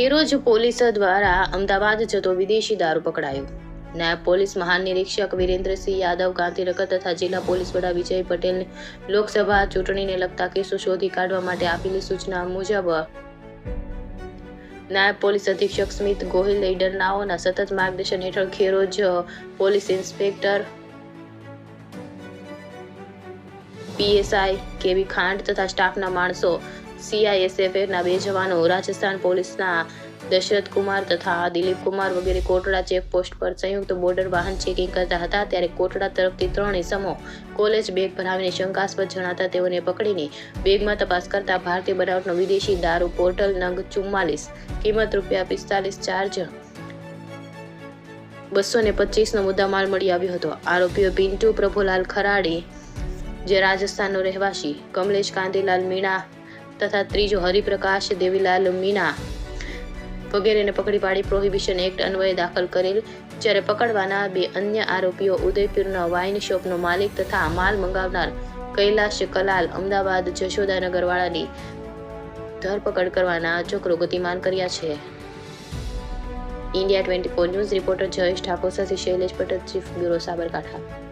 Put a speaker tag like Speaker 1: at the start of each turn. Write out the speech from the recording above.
Speaker 1: Kheroj police દ્વારા અમદાવાદ જતો વિદેશી દારૂ પકડાયો. નાયબ પોલીસ મહાનિરીક્ષક વિરેન્દ્રસિંહ યાદવ ગાંધીનગર તથા જિલ્લા પોલીસ વડા વિજય પટેલને લોકસભા ચૂંટણીને લગતા કેસો શોધી કાઢવા માટે આપેલી સૂચના મુજબ નાયબ પોલીસ અધિક્ષક સ્મિત ગોહિલ લીડરનાઓના સતત માર્ગદર્શન હેઠળ ખેરોજ પોલીસ ઇન્સ્પેક્ટર પીએસઆઈ કેવી ખાંડ તથા સ્ટાફના માણસો CISFના 2 જવાનો રાજસ્થાન પોલીસના દશરથ કુમાર તથા દિલીપ કુમાર વગેરે કોટડા ચેકપોસ્ટ પર સંયુક્ત બોર્ડર વાહન ચેકિંગ કરતા હતા. ત્યારે કોટડા તરફથી 3 ઇસમો કોલેજ બેગ ભરાવીને શંકાસ્પદ જણાતા તેઓને પકડીને બેગમાં તપાસ કરતા ભારતીય બનાવટનો વિદેશી દારૂ બોટલ નંગ 44 કિંમત ₹45 ચાર્જ 225નો મુદ્દામાલ મળી આવ્યો હતો. આરોપીઓ પિન્ટુ પ્રભુલાલ ખરાડી જે રાજસ્થાનનો રહેવાસી, કમલેશ કાંતિલાલ મીણા તથા ત્રીજો હરિપ્રકાશ દેવીલાલ મીણા વગેરેને પકડી પાડી પ્રોહિબિશન એક્ટ અન્વયે દાખલ કરેલ. જ્યારે પકડવાના 2 અન્ય આરોપીઓ ઉદયપુરના વાઇન શોપનો માલિક તથા માલ મંગાવનાર કૈલાશ કલાલ અમદાવાદ જશોદાનગરવાળાની ધરપકડ કરવાના ચક્રો ગતિમાન કર્યા છે. India 24 news reporter Jayesh Thakor સાથે શૈલેષ પટેલ, ચીફ બ્યુરો, સાબરકાંઠા.